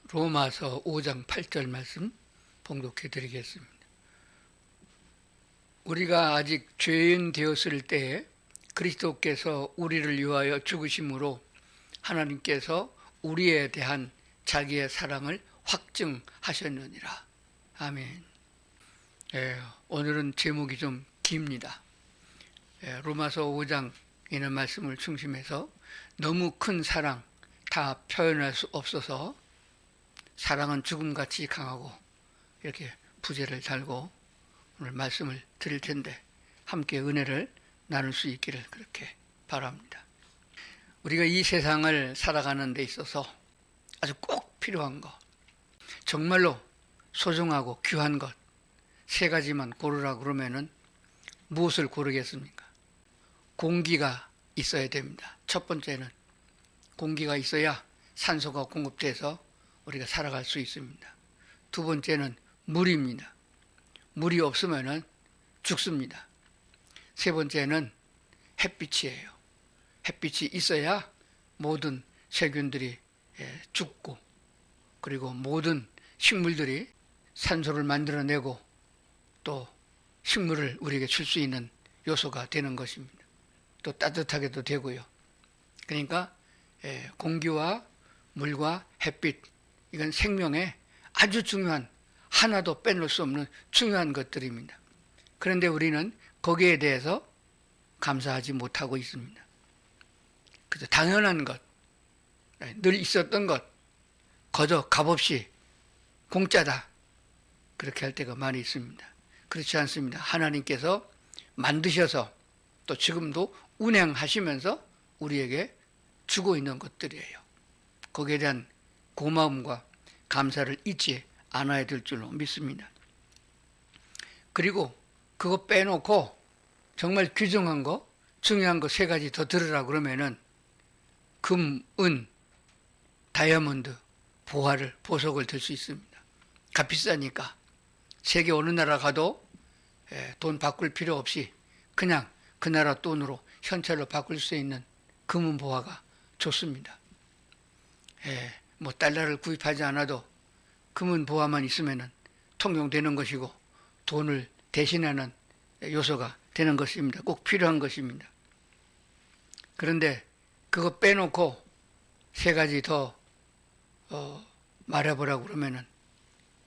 로마서 5장 8절 말씀 봉독해 드리겠습니다. 우리가 아직 죄인 되었을 때에 그리스도께서 우리를 위하여 죽으심으로 하나님께서 우리에 대한 자기의 사랑을 확증하셨느니라. 아멘. 오늘은 제목이 좀 깁니다. 로마서 5장 이는 말씀을 중심해서 너무 큰 사랑 다 표현할 수 없어서 사랑은 죽음같이 강하고 이렇게 부제를 달고 오늘 말씀을 드릴 텐데 함께 은혜를 나눌 수 있기를 그렇게 바랍니다. 우리가 이 세상을 살아가는 데 있어서 아주 꼭 필요한 것, 정말로 소중하고 귀한 것 세 가지만 고르라 그러면은 무엇을 고르겠습니까? 공기가 있어야 됩니다. 첫 번째는 공기가 있어야 산소가 공급돼서 우리가 살아갈 수 있습니다. 두 번째는 물입니다. 물이 없으면 죽습니다. 세 번째는 햇빛이에요. 햇빛이 있어야 모든 세균들이 죽고 그리고 모든 식물들이 산소를 만들어내고 또 식물을 우리에게 줄 수 있는 요소가 되는 것입니다. 또 따뜻하게도 되고요. 그러니까 공기와 물과 햇빛, 이건 생명에 아주 중요한, 하나도 빼놓을 수 없는 중요한 것들입니다. 그런데 우리는 거기에 대해서 감사하지 못하고 있습니다. 그저 당연한 것, 늘 있었던 것, 거저 값없이 공짜다, 그렇게 할 때가 많이 있습니다. 그렇지 않습니다. 하나님께서 만드셔서 또 지금도 운행하시면서 우리에게 주고 있는 것들이에요. 거기에 대한 고마움과 감사를 잊지 않아야 될 줄로 믿습니다. 그리고 그거 빼놓고 정말 귀중한 거, 중요한 거 세 가지 더 들으라 그러면은 금, 은, 다이아몬드, 보석을 들 수 있습니다. 값 비싸니까 세계 어느 나라 가도 돈 바꿀 필요 없이 그냥 그 나라 돈으로 현찰로 바꿀 수 있는 금은 보화가 좋습니다. 뭐 달러를 구입하지 않아도 금은 보화만 있으면 통용되는 것이고 돈을 대신하는 요소가 되는 것입니다. 꼭 필요한 것입니다. 그런데 그거 빼놓고 세 가지 더 말해보라고 그러면은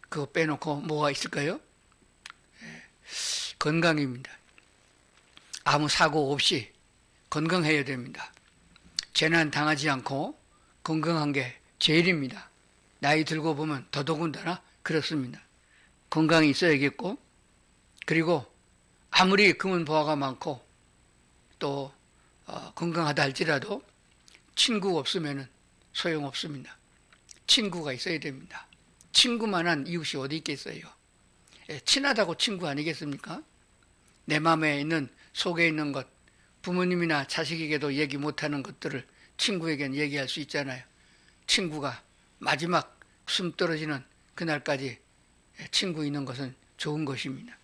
그거 빼놓고 뭐가 있을까요? 건강입니다. 아무 사고 없이 건강해야 됩니다. 재난 당하지 않고 건강한 게 제일입니다. 나이 들고 보면 더더군다나 그렇습니다. 건강이 있어야겠고, 그리고 아무리 금은 보화가 많고 또 건강하다 할지라도 친구가 없으면 소용없습니다. 친구가 있어야 됩니다. 친구만한 이웃이 어디 있겠어요? 친하다고 친구 아니겠습니까? 내 마음에 있는, 속에 있는 것, 부모님이나 자식에게도 얘기 못하는 것들을 친구에게는 얘기할 수 있잖아요. 친구가 마지막 숨 떨어지는 그날까지 친구 있는 것은 좋은 것입니다.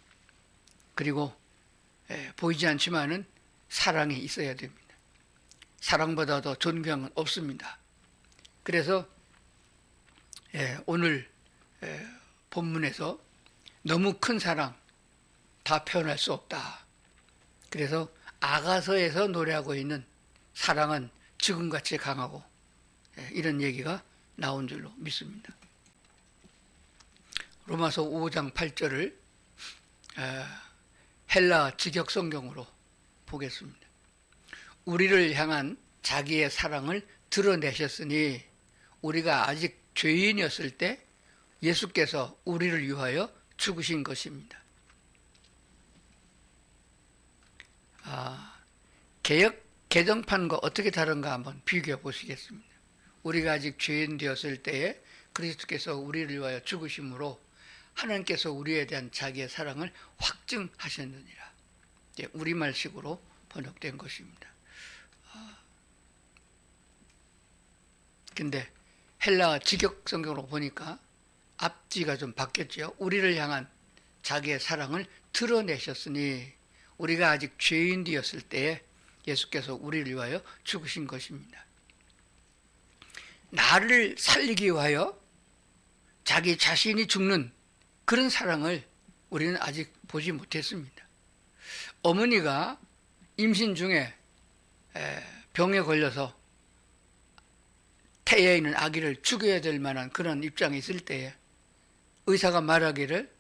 그리고 보이지 않지만은 사랑이 있어야 됩니다. 사랑보다 더 존경은 없습니다. 그래서 오늘 본문에서 너무 큰 사랑 다 표현할 수 없다. 그래서 아가서에서 노래하고 있는 사랑은 지금같이 강하고 이런 얘기가 나온 줄로 믿습니다. 로마서 5장 8절을 헬라 직역 성경으로 보겠습니다. 우리를 향한 자기의 사랑을 드러내셨으니 우리가 아직 죄인이었을 때 예수께서 우리를 위하여 죽으신 것입니다. 개정판과 어떻게 다른가 한번 비교해 보시겠습니다. 우리가 아직 죄인 되었을 때에 그리스도께서 우리를 위하여 죽으심으로 하나님께서 우리에 대한 자기의 사랑을 확증하셨느니라. 우리말식으로 번역된 것입니다. 근데 헬라 직역 성경으로 보니까 앞뒤가 좀 바뀌었죠. 우리를 향한 자기의 사랑을 드러내셨으니 우리가 아직 죄인 되었을 때에 예수께서 우리를 위하여 죽으신 것입니다. 나를 살리기 위하여 자기 자신이 죽는 그런 사랑을 우리는 아직 보지 못했습니다. 어머니가 임신 중에 병에 걸려서 태에 있는 아기를 죽여야 될 만한 그런 입장에 있을 때에 의사가 말하기를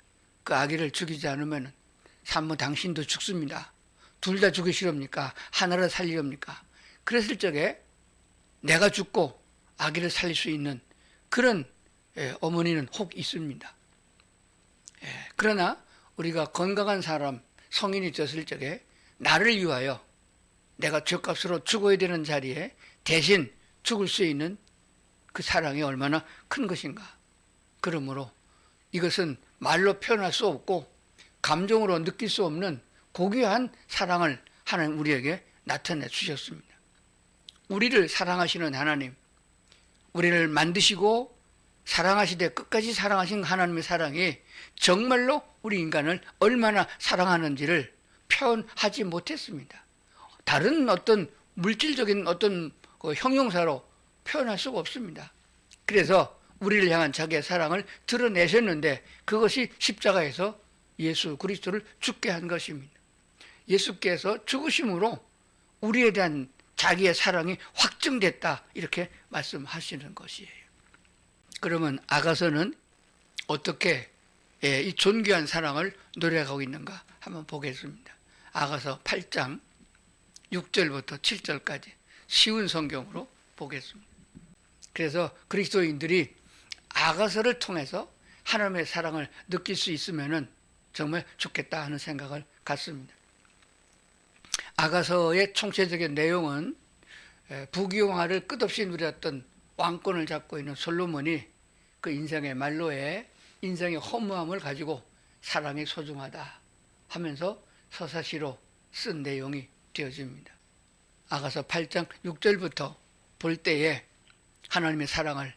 그 아기를 죽이지 않으면 산모 당신도 죽습니다. 둘 다 죽으시렵니까? 하나를 살리렵니까? 그랬을 적에 내가 죽고 아기를 살릴 수 있는 그런 어머니는 혹 있습니다. 그러나 우리가 건강한 사람, 성인이 되었을 적에 나를 위하여 내가 죗값으로 죽어야 되는 자리에 대신 죽을 수 있는 그 사랑이 얼마나 큰 것인가. 그러므로 이것은 말로 표현할 수 없고 감정으로 느낄 수 없는 고귀한 사랑을 하나님 우리에게 나타내 주셨습니다. 우리를 사랑하시는 하나님, 우리를 만드시고 사랑하시되 끝까지 사랑하신 하나님의 사랑이 정말로 우리 인간을 얼마나 사랑하는지를 표현하지 못했습니다. 다른 어떤 물질적인 어떤 형용사로 표현할 수가 없습니다. 그래서 우리를 향한 자기의 사랑을 드러내셨는데 그것이 십자가에서 예수 그리스도를 죽게 한 것입니다. 예수께서 죽으심으로 우리에 대한 자기의 사랑이 확증됐다 이렇게 말씀하시는 것이에요. 그러면 아가서는 어떻게 이 존귀한 사랑을 노래하고 있는가 한번 보겠습니다. 아가서 8장 6절부터 7절까지 쉬운 성경으로 보겠습니다. 그래서 그리스도인들이 아가서를 통해서 하나님의 사랑을 느낄 수 있으면 정말 좋겠다 하는 생각을 갖습니다. 아가서의 총체적인 내용은 부귀영화를 끝없이 누렸던 왕권을 잡고 있는 솔로몬이 그 인생의 말로에 인생의 허무함을 가지고 사랑이 소중하다 하면서 서사시로 쓴 내용이 되어집니다. 아가서 8장 6절부터 볼 때에 하나님의 사랑을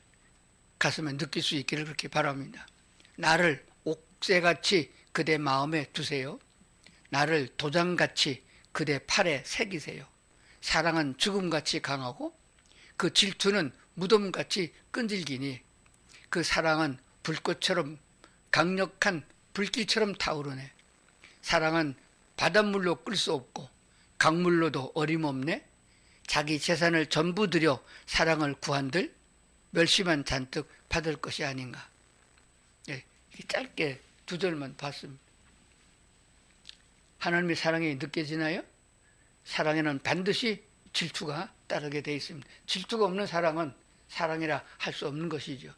가슴에 느낄 수 있기를 그렇게 바랍니다. 나를 옥새같이 그대 마음에 두세요. 나를 도장같이 그대 팔에 새기세요. 사랑은 죽음같이 강하고 그 질투는 무덤같이 끈질기니 그 사랑은 불꽃처럼 강력한 불길처럼 타오르네. 사랑은 바닷물로 끌 수 없고 강물로도 어림없네. 자기 재산을 전부 들여 사랑을 구한들 멸시만 잔뜩 받을 것이 아닌가. 짧게 두 절만 봤습니다. 하나님의 사랑이 느껴지나요? 사랑에는 반드시 질투가 따르게 되어 있습니다. 질투가 없는 사랑은 사랑이라 할 수 없는 것이죠.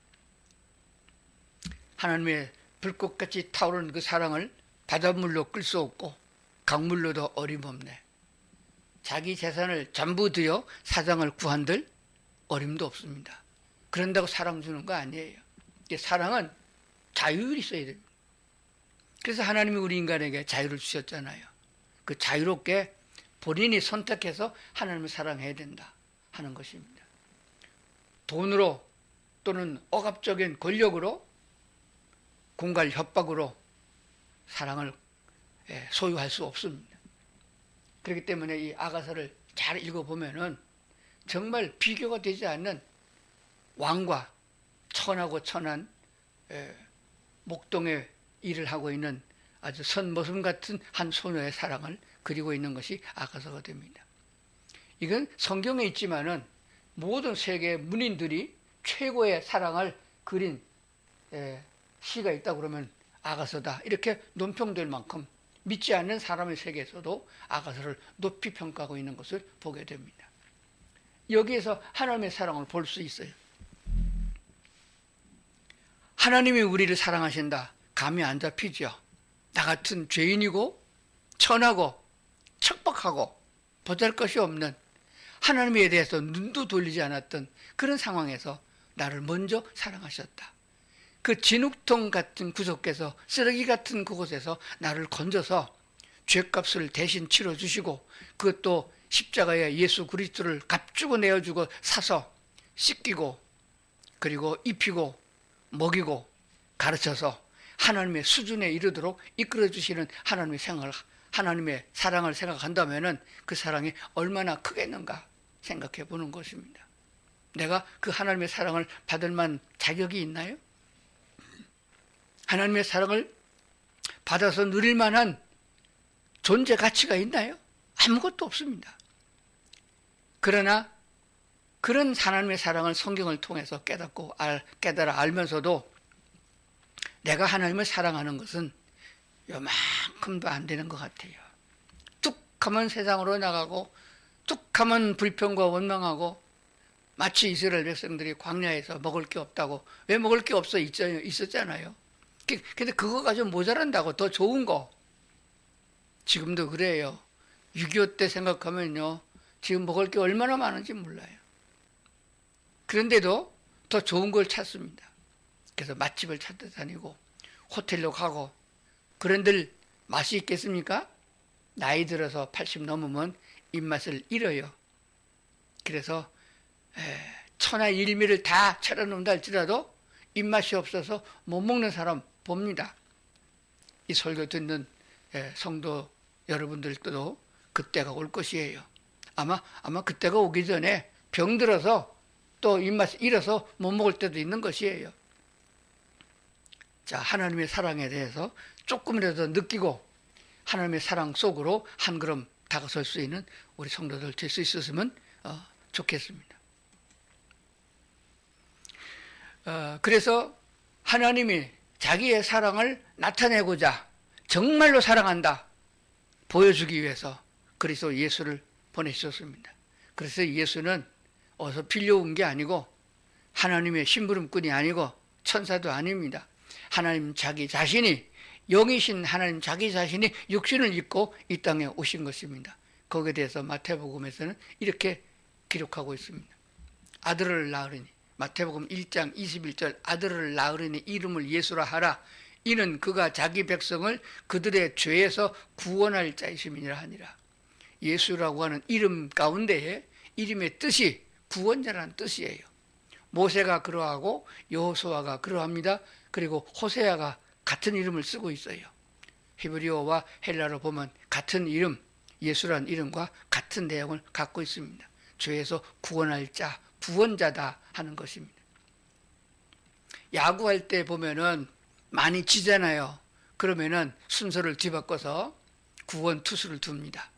하나님의 불꽃같이 타오르는 그 사랑을 바닷물로 끌 수 없고 강물로도 어림없네. 자기 재산을 전부 들여 사랑을 구한들 어림도 없습니다. 그런다고 사랑 주는 거 아니에요. 사랑은 자유율이 있어야 됩니다. 그래서 하나님이 우리 인간에게 자유를 주셨잖아요. 그 자유롭게 본인이 선택해서 하나님을 사랑해야 된다 하는 것입니다. 돈으로 또는 억압적인 권력으로 공갈 협박으로 사랑을 소유할 수 없습니다. 그렇기 때문에 이 아가서를 잘 읽어보면은 정말 비교가 되지 않는 왕과 천하고 천한 목동의 일을 하고 있는 아주 선모습 같은 한 소녀의 사랑을 그리고 있는 것이 아가서가 됩니다. 이건 성경에 있지만은 모든 세계 문인들이 최고의 사랑을 그린 시가 있다 그러면 아가서다 이렇게 논평될 만큼 믿지 않는 사람의 세계에서도 아가서를 높이 평가하고 있는 것을 보게 됩니다. 여기에서 하나님의 사랑을 볼 수 있어요. 하나님이 우리를 사랑하신다. 감이 안 잡히죠. 나 같은 죄인이고 천하고 척박하고 보잘것이 없는 하나님에 대해서 눈도 돌리지 않았던 그런 상황에서 나를 먼저 사랑하셨다. 그 진흙통 같은 구석에서 쓰레기 같은 그곳에서 나를 건져서 죄값을 대신 치러주시고 그것도 십자가에 예수 그리스도를 값주고 내어주고 사서 씻기고 그리고 입히고 먹이고 가르쳐서 하나님의 수준에 이르도록 이끌어주시는 하나님의 사랑을 생각한다면 그 사랑이 얼마나 크겠는가 생각해 보는 것입니다. 내가 그 하나님의 사랑을 받을 만한 자격이 있나요? 하나님의 사랑을 받아서 누릴 만한 존재 가치가 있나요? 아무것도 없습니다. 그러나 그런 하나님의 사랑을 성경을 통해서 깨달아 알면서도 내가 하나님을 사랑하는 것은 요만큼도 안 되는 것 같아요. 툭하면 세상으로 나가고 툭하면 불평과 원망하고, 마치 이스라엘 백성들이 광야에서 먹을 게 없다고, 왜 먹을 게 없어 있었잖아요. 근데 그거 가지고 모자란다고 더 좋은 거. 지금도 그래요. 6.25 때 생각하면요, 지금 먹을 게 얼마나 많은지 몰라요. 그런데도 더 좋은 걸 찾습니다. 그래서 맛집을 찾아 다니고 호텔로 가고. 그런들 맛이 있겠습니까? 나이 들어서 80 넘으면 입맛을 잃어요. 그래서 천하일미를 다 차려놓는다 할지라도 입맛이 없어서 못 먹는 사람 봅니다. 이 설교 듣는 성도 여러분들도 그때가 올 것이에요. 아마 그때가 오기 전에 병들어서 또 입맛을 잃어서 못 먹을 때도 있는 것이에요. 자, 하나님의 사랑에 대해서 조금이라도 느끼고 하나님의 사랑 속으로 한 걸음 다가설 수 있는 우리 성도들 될 수 있었으면 좋겠습니다. 그래서 하나님이 자기의 사랑을 나타내고자 정말로 사랑한다 보여주기 위해서 그리스도 예수를 보내셨습니다. 그래서 예수는 어디서 빌려온 게 아니고 하나님의 심부름꾼이 아니고 천사도 아닙니다. 하나님 자기 자신이, 영이신 하나님 자기 자신이 육신을 입고 이 땅에 오신 것입니다. 거기에 대해서 마태복음에서는 이렇게 기록하고 있습니다. 아들을 낳으리니, 마태복음 1장 21절, 아들을 낳으리니 이름을 예수라 하라. 이는 그가 자기 백성을 그들의 죄에서 구원할 자이심이니라 하니라. 예수라고 하는 이름 가운데에 이름의 뜻이 구원자라는 뜻이에요. 모세가 그러하고 여호수아가 그러합니다. 그리고 호세아가 같은 이름을 쓰고 있어요. 히브리어와 헬라로 보면 같은 이름, 예수라는 이름과 같은 내용을 갖고 있습니다. 죄에서 구원할 자, 구원자다 하는 것입니다. 야구할 때 보면은 많이 지잖아요. 그러면은 순서를 뒤바꿔서 구원 투수를 둡니다.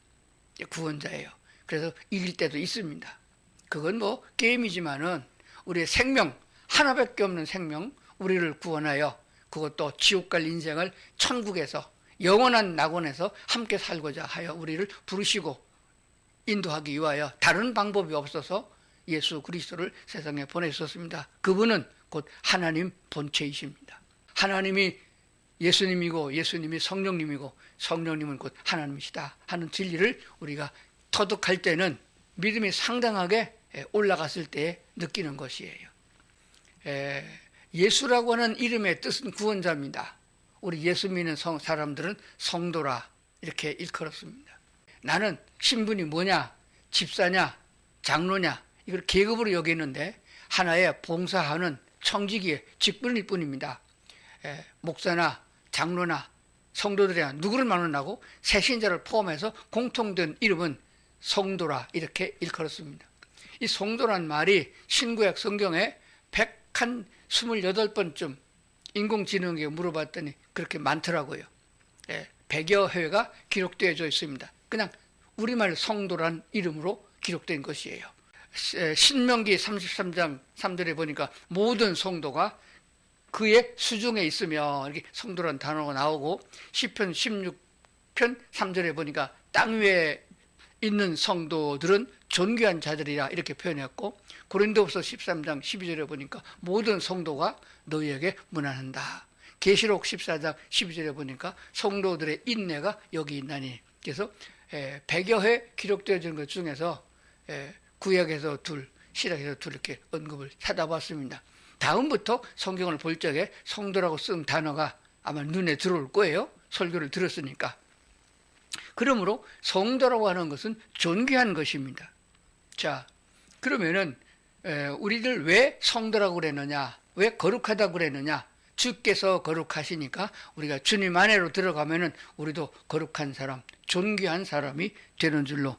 구원자예요. 그래서 이길 때도 있습니다. 그건 뭐 게임이지만은 우리의 생명, 하나밖에 없는 생명, 우리를 구원하여 그것도 지옥 갈 인생을 천국에서 영원한 낙원에서 함께 살고자 하여 우리를 부르시고 인도하기 위하여 다른 방법이 없어서 예수 그리스도를 세상에 보내셨습니다. 그분은 곧 하나님 본체이십니다. 하나님이 예수님이고 예수님이 성령님이고 성령님은 곧 하나님이시다 하는 진리를 우리가 터득할 때는 믿음이 상당하게 올라갔을 때 느끼는 것이에요. 예수라고 하는 이름의 뜻은 구원자입니다. 우리 예수 믿는 사람들은 성도라 이렇게 일컬었습니다. 나는 신분이 뭐냐, 집사냐, 장로냐, 이걸 계급으로 여기는데 하나의 봉사하는 청지기의 직분일 뿐입니다. 목사나 장로나 성도들이나 누구를 말하고 새신자를 포함해서 공통된 이름은 성도라 이렇게 일컬었습니다. 이 성도란 말이 신구약 성경에 128번쯤 인공지능에게 물어봤더니 그렇게 많더라고요. 100여 회가 기록되어져 있습니다. 그냥 우리말 성도란 이름으로 기록된 것이에요. 신명기 33장 3절에 보니까 모든 성도가 그의 수중에 있으며 이렇게 성도란 단어가 나오고, 시편 16편 3절에 보니까 땅 위에 있는 성도들은 존귀한 자들이라 이렇게 표현했고, 고린도후서 13장 12절에 보니까 모든 성도가 너희에게 문안한다. 계시록 14장 12절에 보니까 성도들의 인내가 여기 있나니. 그래서 100여 회 기록되어진 것 중에서 구약에서 둘, 신약에서 둘 이렇게 언급을 찾아봤습니다. 다음부터 성경을 볼 적에 성도라고 쓴 단어가 아마 눈에 들어올 거예요. 설교를 들었으니까. 그러므로 성도라고 하는 것은 존귀한 것입니다. 자, 그러면은 우리를 왜 성도라고 그랬느냐, 왜 거룩하다고 그랬느냐? 주께서 거룩하시니까 우리가 주님 안으로 들어가면은 우리도 거룩한 사람, 존귀한 사람이 되는 줄로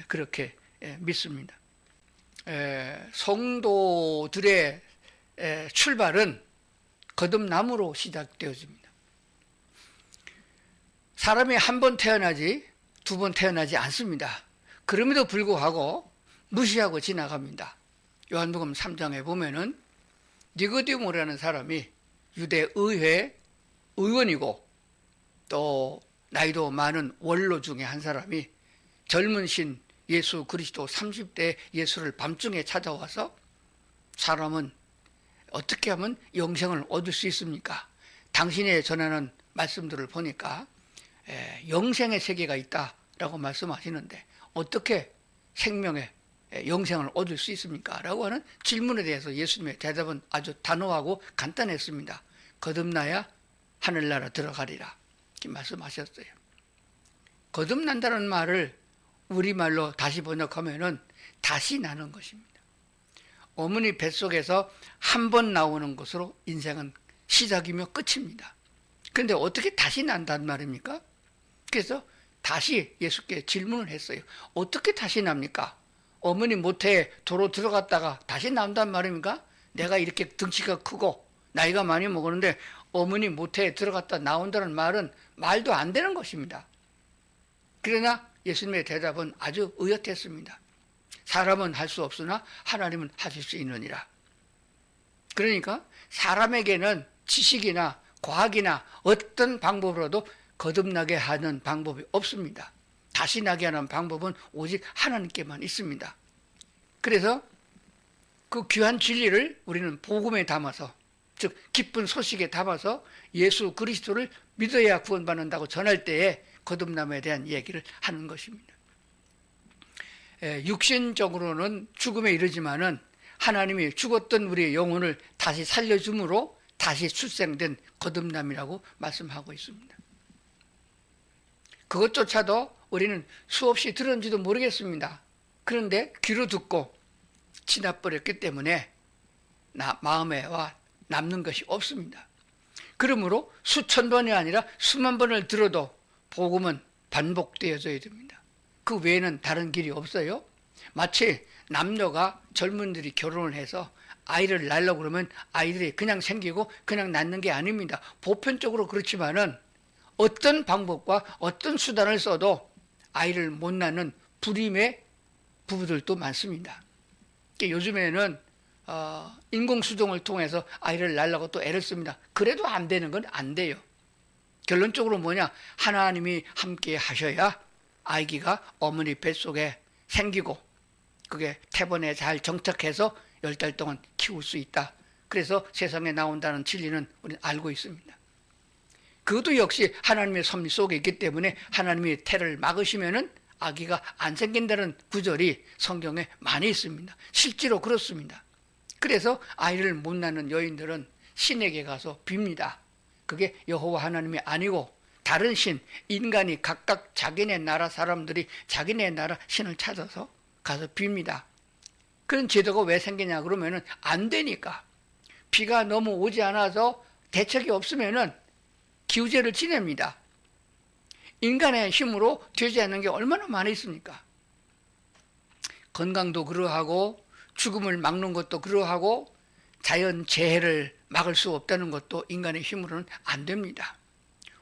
그렇게 믿습니다. 성도들의 출발은 거듭남으로 시작되어집니다. 사람이 한 번 태어나지 두 번 태어나지 않습니다. 그럼에도 불구하고 무시하고 지나갑니다. 요한복음 3장에 보면은 니고디모라는 사람이 유대 의회 의원이고 또 나이도 많은 원로 중에 한 사람이 젊은 신 예수 그리스도 30대 예수를 밤중에 찾아와서 사람은 어떻게 하면 영생을 얻을 수 있습니까? 당신의 전하는 말씀들을 보니까 영생의 세계가 있다라고 말씀하시는데 어떻게 생명의 영생을 얻을 수 있습니까? 라고 하는 질문에 대해서 예수님의 대답은 아주 단호하고 간단했습니다. 거듭나야 하늘나라 들어가리라 이렇게 말씀하셨어요. 거듭난다는 말을 우리말로 다시 번역하면은 다시 나는 것입니다. 어머니 뱃속에서 한 번 나오는 것으로 인생은 시작이며 끝입니다. 그런데 어떻게 다시 난단 말입니까? 그래서 다시 예수께 질문을 했어요. 어떻게 다시 납니까? 어머니 모태에 도로 들어갔다가 다시 나온단 말입니까? 내가 이렇게 덩치가 크고 나이가 많이 먹었는데 어머니 모태에 들어갔다 나온다는 말은 말도 안 되는 것입니다. 그러나 예수님의 대답은 아주 의젓했습니다. 사람은 할 수 없으나 하나님은 하실 수 있느니라. 그러니까 사람에게는 지식이나 과학이나 어떤 방법으로도 거듭나게 하는 방법이 없습니다. 다시 나게 하는 방법은 오직 하나님께만 있습니다. 그래서 그 귀한 진리를 우리는 복음에 담아서, 즉 기쁜 소식에 담아서 예수 그리스도를 믿어야 구원받는다고 전할 때에 거듭남에 대한 얘기를 하는 것입니다. 육신적으로는 죽음에 이르지만은 하나님이 죽었던 우리의 영혼을 다시 살려줌으로 다시 출생된 거듭남이라고 말씀하고 있습니다. 그것조차도 우리는 수없이 들었는지도 모르겠습니다. 그런데 귀로 듣고 지나버렸기 때문에 마음에 남는 것이 없습니다. 그러므로 수천 번이 아니라 수만 번을 들어도 복음은 반복되어져야 됩니다. 그 외에는 다른 길이 없어요. 마치 남녀가 젊은들이 결혼을 해서 아이를 낳으려고 그러면 아이들이 그냥 생기고 그냥 낳는 게 아닙니다. 보편적으로 그렇지만은 어떤 방법과 어떤 수단을 써도 아이를 못 낳는 불임의 부부들도 많습니다. 요즘에는 인공수정을 통해서 아이를 낳으려고 또 애를 씁니다. 그래도 안 되는 건 안 돼요. 결론적으로 뭐냐? 하나님이 함께 하셔야 아기가 어머니 뱃속에 생기고 그게 태번에 잘 정착해서 10달 동안 키울 수 있다. 그래서 세상에 나온다는 진리는 우리는 알고 있습니다. 그것도 역시 하나님의 섭리 속에 있기 때문에 하나님이 태를 막으시면은 아기가 안 생긴다는 구절이 성경에 많이 있습니다. 실제로 그렇습니다. 그래서 아이를 못 낳는 여인들은 신에게 가서 빕니다. 그게 여호와 하나님이 아니고 다른 신, 인간이 각각 자기네 나라 사람들이 자기네 나라 신을 찾아서 가서 빕니다. 그런 제도가 왜 생기냐 그러면은 안 되니까. 비가 너무 오지 않아서 대책이 없으면은 기우제를 지냅니다. 인간의 힘으로 되지 않는 게 얼마나 많이 있습니까? 건강도 그러하고 죽음을 막는 것도 그러하고 자연 재해를 막을 수 없다는 것도 인간의 힘으로는 안 됩니다.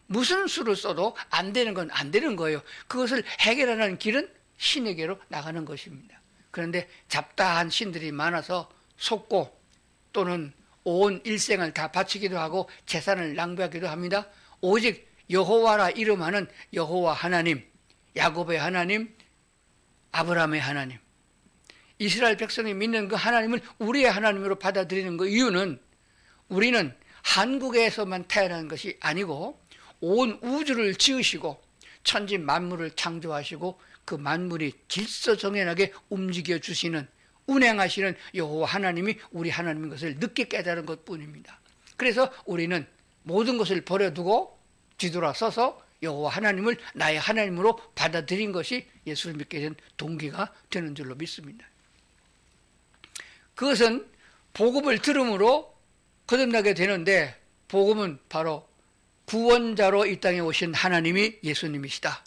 무슨 수를 써도 안 되는 건 안 되는 거예요. 그것을 해결하는 길은 신에게로 나가는 것입니다. 그런데 잡다한 신들이 많아서 속고 또는 온 일생을 다 바치기도 하고 재산을 낭비하기도 합니다. 오직 여호와라 이름하는 여호와 하나님, 야곱의 하나님, 아브라함의 하나님, 이스라엘 백성이 믿는 그 하나님을 우리의 하나님으로 받아들이는 그 이유는 우리는 한국에서만 태어난 것이 아니고 온 우주를 지으시고 천지 만물을 창조하시고 그 만물이 질서정연하게 움직여 주시는 운행하시는 여호와 하나님이 우리 하나님인 것을 늦게 깨달은 것뿐입니다. 그래서 우리는 모든 것을 버려두고 뒤돌아서서 여호와 하나님을 나의 하나님으로 받아들인 것이 예수를 믿게 된 동기가 되는 줄로 믿습니다. 그것은 복음을 들음으로 거듭나게 되는데 복음은 바로 구원자로 이 땅에 오신 하나님이 예수님이시다.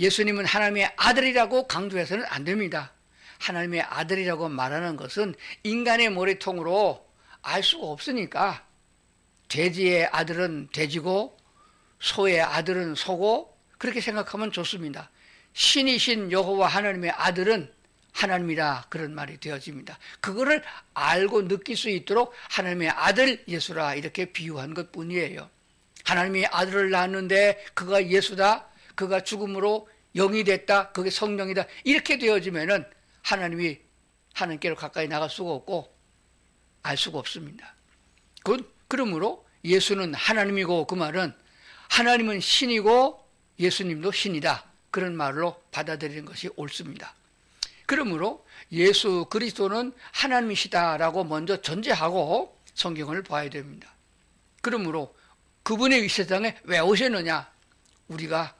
예수님은 하나님의 아들이라고 강조해서는 안 됩니다. 하나님의 아들이라고 말하는 것은 인간의 머리통으로 알 수가 없으니까 돼지의 아들은 돼지고 소의 아들은 소고 그렇게 생각하면 좋습니다. 신이신 여호와 하나님의 아들은 하나님이라 그런 말이 되어집니다. 그거를 알고 느낄 수 있도록 하나님의 아들 예수라 이렇게 비유한 것뿐이에요. 하나님이 아들을 낳았는데 그가 예수다, 그가 죽음으로 영이 됐다, 그게 성령이다 이렇게 되어지면은 하나님이 하나님께로 가까이 나갈 수가 없고 알 수가 없습니다. 그러므로 예수는 하나님이고 그 말은 하나님은 신이고 예수님도 신이다 그런 말로 받아들이는 것이 옳습니다. 그러므로 예수 그리스도는 하나님이시다라고 먼저 전제하고 성경을 봐야 됩니다. 그러므로 그분의 이 세상에 왜 오셨느냐? 우리가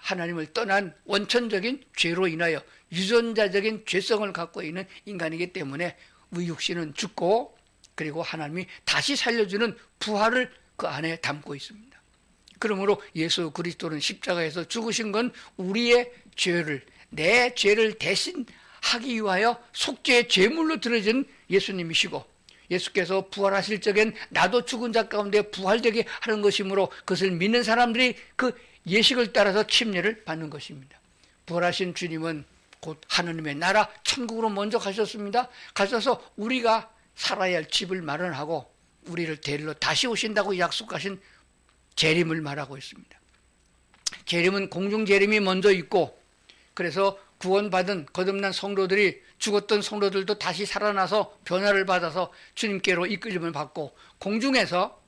하나님을 떠난 원천적인 죄로 인하여 유전자적인 죄성을 갖고 있는 인간이기 때문에 우리 육신은 죽고 그리고 하나님이 다시 살려주는 부활을 그 안에 담고 있습니다. 그러므로 예수 그리스도는 십자가에서 죽으신 건 우리의 죄를, 내 죄를 대신하기 위하여 속죄의 제물로 드려진 예수님이시고 예수께서 부활하실 적엔 나도 죽은 자 가운데 부활되게 하는 것이므로 그것을 믿는 사람들이 그 예식을 따라서 침례를 받는 것입니다. 부활하신 주님은 곧 하나님의 나라 천국으로 먼저 가셨습니다. 가셔서 우리가 살아야 할 집을 마련하고 우리를 데리러 다시 오신다고 약속하신 재림을 말하고 있습니다. 재림은 공중 재림이 먼저 있고 그래서 구원받은 거듭난 성도들이 죽었던 성도들도 다시 살아나서 변화를 받아서 주님께로 이끌림을 받고 공중에서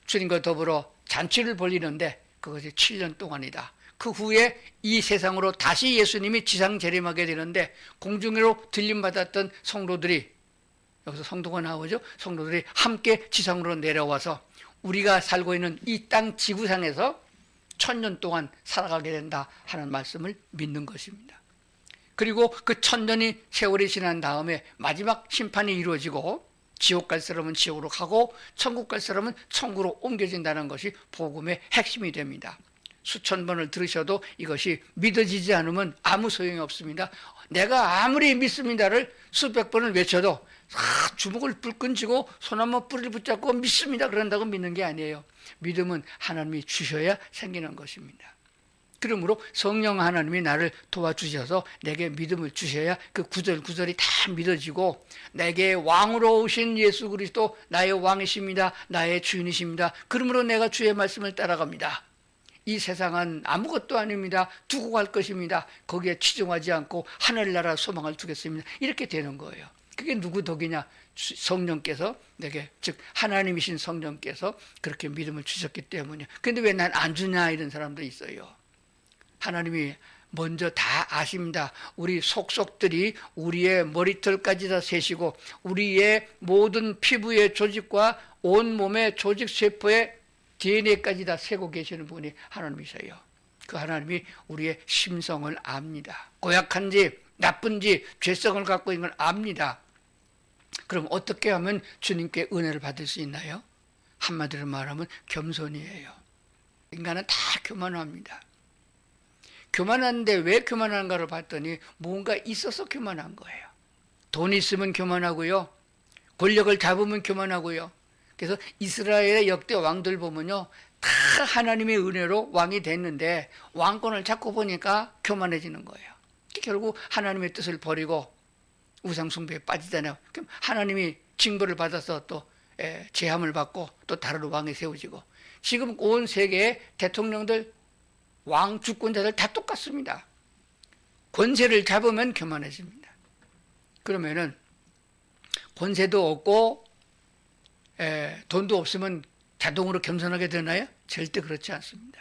주님과 더불어 잔치를 벌이는데 그것이 7년 동안이다. 그 후에 이 세상으로 다시 예수님이 지상 재림하게 되는데 공중으로 들림받았던 성도들이 여기서 성도가 나오죠. 성도들이 함께 지상으로 내려와서 우리가 살고 있는 이 땅 지구상에서 1000년 동안 살아가게 된다 하는 말씀을 믿는 것입니다. 그리고 그 1000년이 세월이 지난 다음에 마지막 심판이 이루어지고 지옥 갈 사람은 지옥으로 가고 천국 갈 사람은 천국으로 옮겨진다는 것이 복음의 핵심이 됩니다. 수천 번을 들으셔도 이것이 믿어지지 않으면 아무 소용이 없습니다. 내가 아무리 믿습니다를 수백 번을 외쳐도 주먹을 불끈 쥐고 손 한번 뿌리를 붙잡고 믿습니다 그런다고 믿는 게 아니에요. 믿음은 하나님이 주셔야 생기는 것입니다. 그러므로 성령 하나님이 나를 도와주셔서 내게 믿음을 주셔야 그 구절구절이 다 믿어지고 내게 왕으로 오신 예수 그리스도 나의 왕이십니다. 나의 주인이십니다. 그러므로 내가 주의 말씀을 따라갑니다. 이 세상은 아무것도 아닙니다. 두고 갈 것입니다. 거기에 치중하지 않고 하늘나라 소망을 두겠습니다. 이렇게 되는 거예요. 그게 누구 덕이냐? 성령께서 내게, 즉 하나님이신 성령께서 그렇게 믿음을 주셨기 때문이에요. 그런데 왜 난 안 주냐 이런 사람도 있어요. 하나님이 먼저 다 아십니다. 우리 속속들이 우리의 머리털까지 다 세시고 우리의 모든 피부의 조직과 온몸의 조직 세포의 DNA까지 다 세고 계시는 분이 하나님이세요. 그 하나님이 우리의 심성을 압니다. 고약한지 나쁜지 죄성을 갖고 있는 걸 압니다. 그럼 어떻게 하면 주님께 은혜를 받을 수 있나요? 한마디로 말하면 겸손이에요. 인간은 다 교만합니다. 교만한데 왜 교만한가를 봤더니 뭔가 있어서 교만한 거예요. 돈 있으면 교만하고요. 권력을 잡으면 교만하고요. 그래서 이스라엘의 역대 왕들 보면요. 다 하나님의 은혜로 왕이 됐는데 왕권을 잡고 보니까 교만해지는 거예요. 결국 하나님의 뜻을 버리고 우상숭배에 빠지잖아요. 그럼 하나님이 징벌을 받아서 또 제함을 받고 또 다른 왕이 세워지고 지금 온 세계의 대통령들 왕 주권자들 다 똑같습니다. 권세를 잡으면 교만해집니다. 그러면은 권세도 없고 돈도 없으면 자동으로 겸손하게 되나요? 절대 그렇지 않습니다.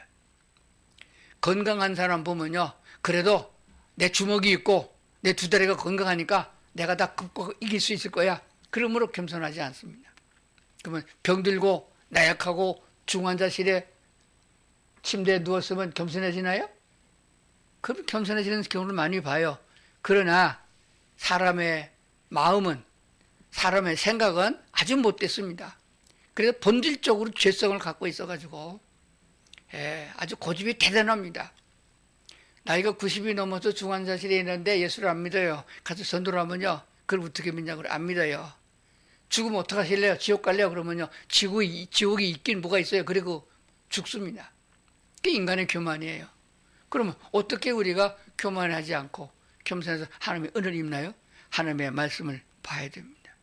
건강한 사람 보면요. 그래도 내 주먹이 있고 내 두 다리가 건강하니까 내가 다 긋고 이길 수 있을 거야. 그러므로 겸손하지 않습니다. 그러면 병들고 나약하고 중환자실에 침대에 누웠으면 겸손해지나요? 그럼 겸손해지는 경우를 많이 봐요. 그러나 사람의 마음은, 사람의 생각은 아주 못됐습니다. 그래서 본질적으로 죄성을 갖고 있어가지고 아주 고집이 대단합니다. 나이가 90이 넘어서 중환자실에 있는데 예수를 안 믿어요. 가서 전도를 하면요. 그걸 어떻게 믿냐고 안 믿어요. 죽으면 어떡하실래요? 지옥 갈래요? 그러면요. 지옥이 있긴 뭐가 있어요? 그리고 죽습니다. 그게 인간의 교만이에요. 그러면 어떻게 우리가 교만하지 않고 겸손해서 하나님의 은혜를 입나요? 하나님의 말씀을 봐야 됩니다.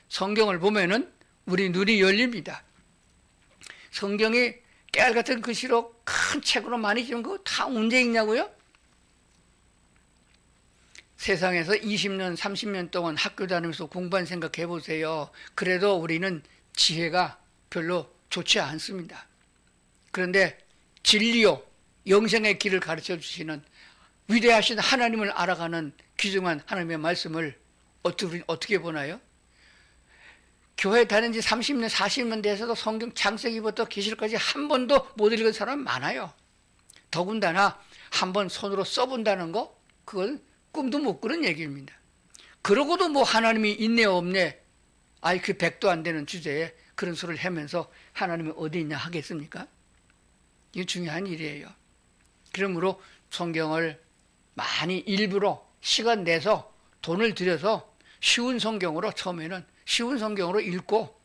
성경을 보면은 우리 눈이 열립니다. 성경이 깨알 같은 글씨로 큰 책으로 많이 지은 거 다 언제 읽냐고요? 세상에서 20년, 30년 동안 학교 다니면서 공부한 생각해 보세요. 그래도 우리는 지혜가 별로 좋지 않습니다. 그런데 진리요, 영생의 길을 가르쳐 주시는 위대하신 하나님을 알아가는 귀중한 하나님의 말씀을 어떻게 보나요? 교회 다닌 지 30년, 40년 돼서도 성경 창세기부터 계시록까지 한 번도 못 읽은 사람 많아요. 더군다나 한 번 손으로 써본다는 거, 그건 꿈도 못 꾸는 얘기입니다. 그러고도 뭐 하나님이 있네 없네, IQ 100도 안 되는 주제에 그런 소리를 하면서 하나님이 어디 있냐 하겠습니까? 이게 중요한 일이에요. 그러므로 성경을 많이 일부러 시간 내서 돈을 들여서 쉬운 성경으로, 처음에는 쉬운 성경으로 읽고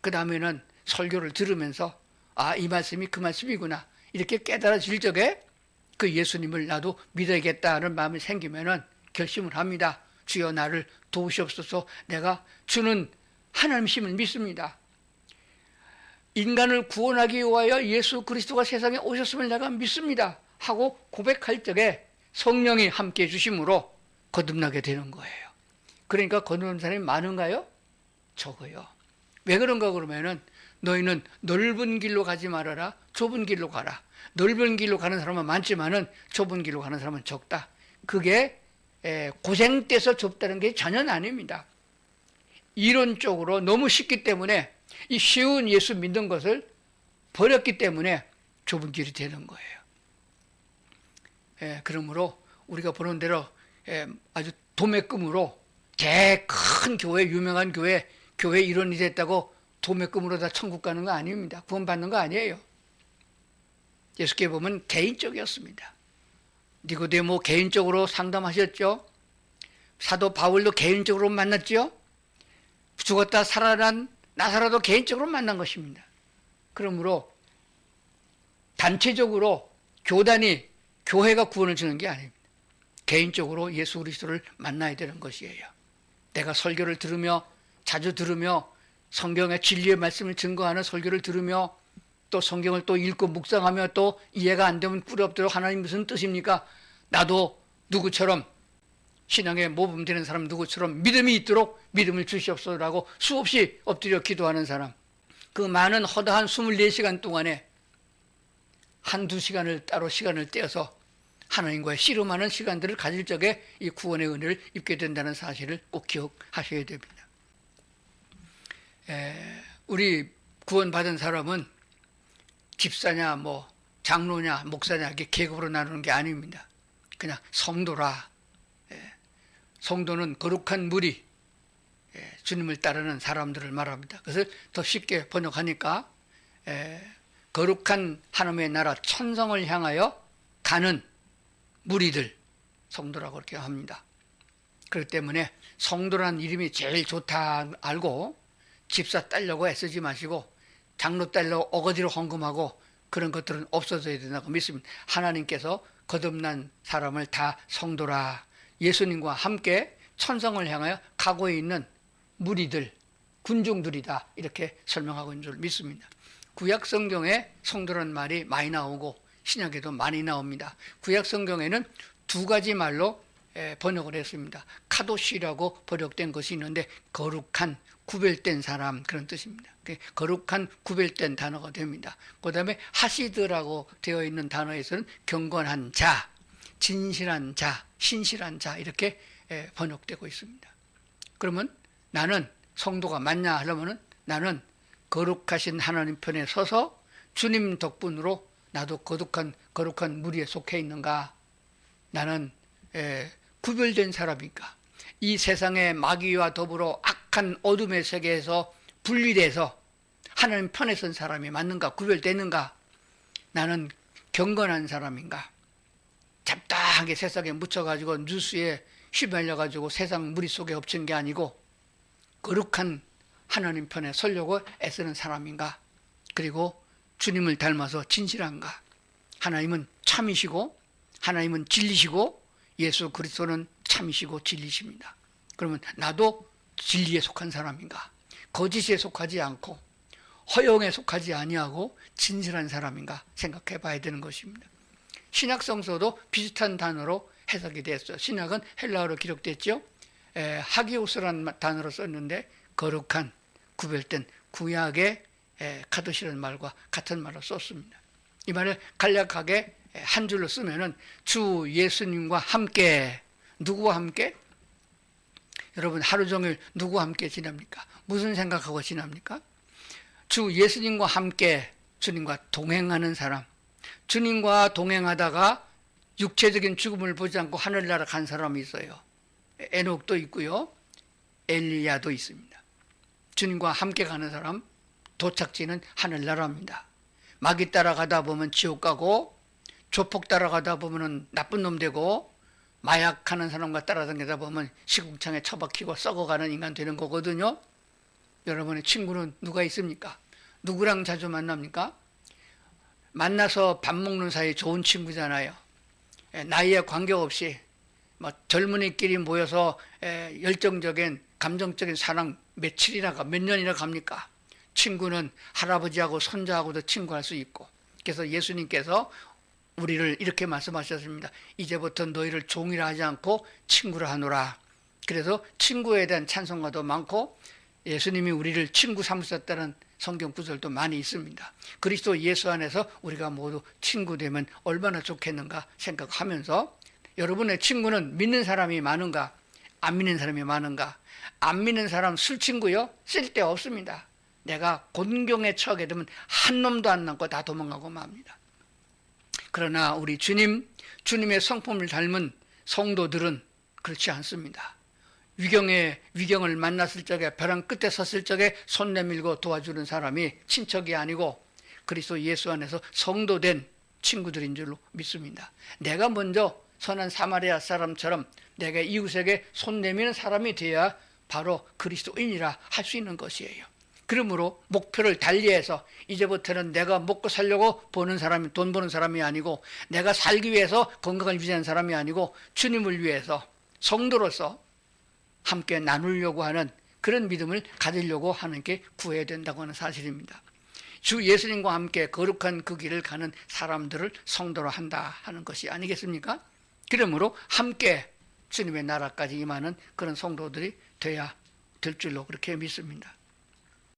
그 다음에는 설교를 들으면서 아, 이 말씀이 그 말씀이구나 이렇게 깨달아질 적에 그 예수님을 나도 믿어야겠다는 마음이 생기면은 결심을 합니다. 주여 나를 도우시옵소서. 내가 주는 하나님심을 믿습니다. 인간을 구원하기 위하여 예수 그리스도가 세상에 오셨음을 내가 믿습니다 하고 고백할 적에 성령이 함께해 주심으로 거듭나게 되는 거예요. 그러니까 거듭난 사람이 많은가요? 적어요. 왜 그런가 그러면은 너희는 넓은 길로 가지 말아라, 좁은 길로 가라. 넓은 길로 가는 사람은 많지만은 좁은 길로 가는 사람은 적다. 그게 고생돼서 좁다는 게 전혀 아닙니다. 이론적으로 너무 쉽기 때문에 이 쉬운 예수 믿는 것을 버렸기 때문에 좁은 길이 되는 거예요. 그러므로 우리가 보는 대로 아주 도매금으로 제일 큰 교회, 유명한 교회 이론이 됐다고 도매금으로 다 천국 가는 거 아닙니다. 구원받는 거 아니에요. 예수께 보면 개인적이었습니다. 니고데모 개인적으로 상담하셨죠. 사도 바울도 개인적으로 만났죠. 죽었다 살아난 나사로도 개인적으로 만난 것입니다. 그러므로 단체적으로 교회가 구원을 주는 게 아닙니다. 개인적으로 예수 그리스도를 만나야 되는 것이에요. 내가 설교를 들으며, 자주 들으며, 성경의 진리의 말씀을 증거하는 설교를 들으며, 또 성경을 또 읽고 묵상하며, 또 이해가 안 되면 꿀이 없도록 하나님 무슨 뜻입니까? 나도 누구처럼, 신앙에 모범되는 사람 누구처럼 믿음이 있도록 믿음을 주시옵소서라고 수없이 엎드려 기도하는 사람, 그 많은 허다한 24시간 동안에 한두 시간을 따로 시간을 떼어서 하나님과의 씨름하는 시간들을 가질 적에 이 구원의 은혜를 입게 된다는 사실을 꼭 기억하셔야 됩니다. 우리 구원받은 사람은 집사냐, 뭐 장로냐, 목사냐 이렇게 계급으로 나누는 게 아닙니다. 그냥 성도라. 성도는 거룩한 무리, 주님을 따르는 사람들을 말합니다. 그것을 더 쉽게 번역하니까 거룩한 하나님의 나라 천성을 향하여 가는 무리들, 성도라고 그렇게 합니다. 그렇기 때문에 성도라는 이름이 제일 좋다 알고 집사 따려고 애쓰지 마시고 장로 따려고 어거지로 헌금하고 그런 것들은 없어져야 된다고 믿습니다. 하나님께서 거듭난 사람을 다 성도라, 예수님과 함께 천성을 향하여 가고 있는 무리들, 군중들이다 이렇게 설명하고 있는 줄 믿습니다. 구약 성경에 성도라는 말이 많이 나오고 신약에도 많이 나옵니다. 구약 성경에는 두 가지 말로 번역을 했습니다. 카도시라고 번역된 것이 있는데 거룩한 구별된 사람 그런 뜻입니다. 거룩한 구별된 단어가 됩니다. 그 다음에 하시드라고 되어 있는 단어에서는 경건한 자, 진실한 자, 신실한 자 이렇게 번역되고 있습니다. 그러면 나는 성도가 맞냐 하려면 나는 거룩하신 하나님 편에 서서 주님 덕분으로 나도 거룩한 무리에 속해 있는가? 나는 구별된 사람인가? 이 세상의 마귀와 더불어 악한 어둠의 세계에서 분리돼서 하나님 편에 선 사람이 맞는가? 구별되는가? 나는 경건한 사람인가? 잡다하게 세상에 묻혀가지고 뉴스에 휘말려가지고 세상 무리 속에 엎친 게 아니고 거룩한 하나님 편에 서려고 애쓰는 사람인가? 그리고 주님을 닮아서 진실한가? 하나님은 참이시고 하나님은 진리시고 예수 그리스도는 참이시고 진리십니다. 그러면 나도 진리에 속한 사람인가? 거짓에 속하지 않고 허영에 속하지 아니하고 진실한 사람인가 생각해 봐야 되는 것입니다. 신약 성서도 비슷한 단어로 해석이 됐어요. 신약은 헬라어로 기록됐죠. 하기오스라는 단어로 썼는데 거룩한, 구별된, 구약의 카도시라는 말과 같은 말로 썼습니다. 이 말을 간략하게 한 줄로 쓰면은 주 예수님과 함께, 누구와 함께? 여러분 하루 종일 누구와 함께 지납니까? 무슨 생각하고 지납니까? 주 예수님과 함께 주님과 동행하는 사람, 주님과 동행하다가 육체적인 죽음을 보지 않고 하늘나라 간 사람이 있어요. 에녹도 있고요, 엘리야도 있습니다. 주님과 함께 가는 사람, 도착지는 하늘나라입니다. 마귀 따라가다 보면 지옥 가고, 조폭 따라가다 보면 나쁜 놈 되고, 마약하는 사람과 따라다니다 보면 시궁창에 처박히고 썩어가는 인간 되는 거거든요. 여러분의 친구는 누가 있습니까? 누구랑 자주 만납니까? 만나서 밥 먹는 사이 좋은 친구잖아요. 나이에 관계없이 젊은이끼리 모여서 열정적인 감정적인 사랑 며칠이나 몇 년이나 갑니까? 친구는 할아버지하고 손자하고도 친구할 수 있고, 그래서 예수님께서 우리를 이렇게 말씀하셨습니다. 이제부터 너희를 종이라 하지 않고 친구라 하노라. 그래서 친구에 대한 찬송가도 많고 예수님이 우리를 친구 삼으셨다는 성경 구절도 많이 있습니다. 그리스도 예수 안에서 우리가 모두 친구 되면 얼마나 좋겠는가 생각하면서, 여러분의 친구는 믿는 사람이 많은가? 안 믿는 사람이 많은가? 안 믿는 사람 술 친구요? 쓸데없습니다. 내가 곤경에 처하게 되면 한 놈도 안 남고 다 도망가고 맙니다. 그러나 우리 주님의 성품을 닮은 성도들은 그렇지 않습니다. 위경을 만났을 적에, 벼랑 끝에 섰을 적에 손 내밀고 도와주는 사람이 친척이 아니고 그리스도 예수 안에서 성도된 친구들인 줄로 믿습니다. 내가 먼저 선한 사마리아 사람처럼 내가 이웃에게 손 내미는 사람이 돼야 바로 그리스도인이라 할 수 있는 것이에요. 그러므로 목표를 달리해서 이제부터는 내가 먹고 살려고 돈 버는 사람이 아니고, 내가 살기 위해서 건강을 유지하는 사람이 아니고, 주님을 위해서 성도로서 함께 나누려고 하는 그런 믿음을 가지려고 하나님께 구해야 된다고 하는 사실입니다. 주 예수님과 함께 거룩한 그 길을 가는 사람들을 성도로 한다 하는 것이 아니겠습니까? 그러므로 함께 주님의 나라까지 임하는 그런 성도들이 돼야 될 줄로 그렇게 믿습니다.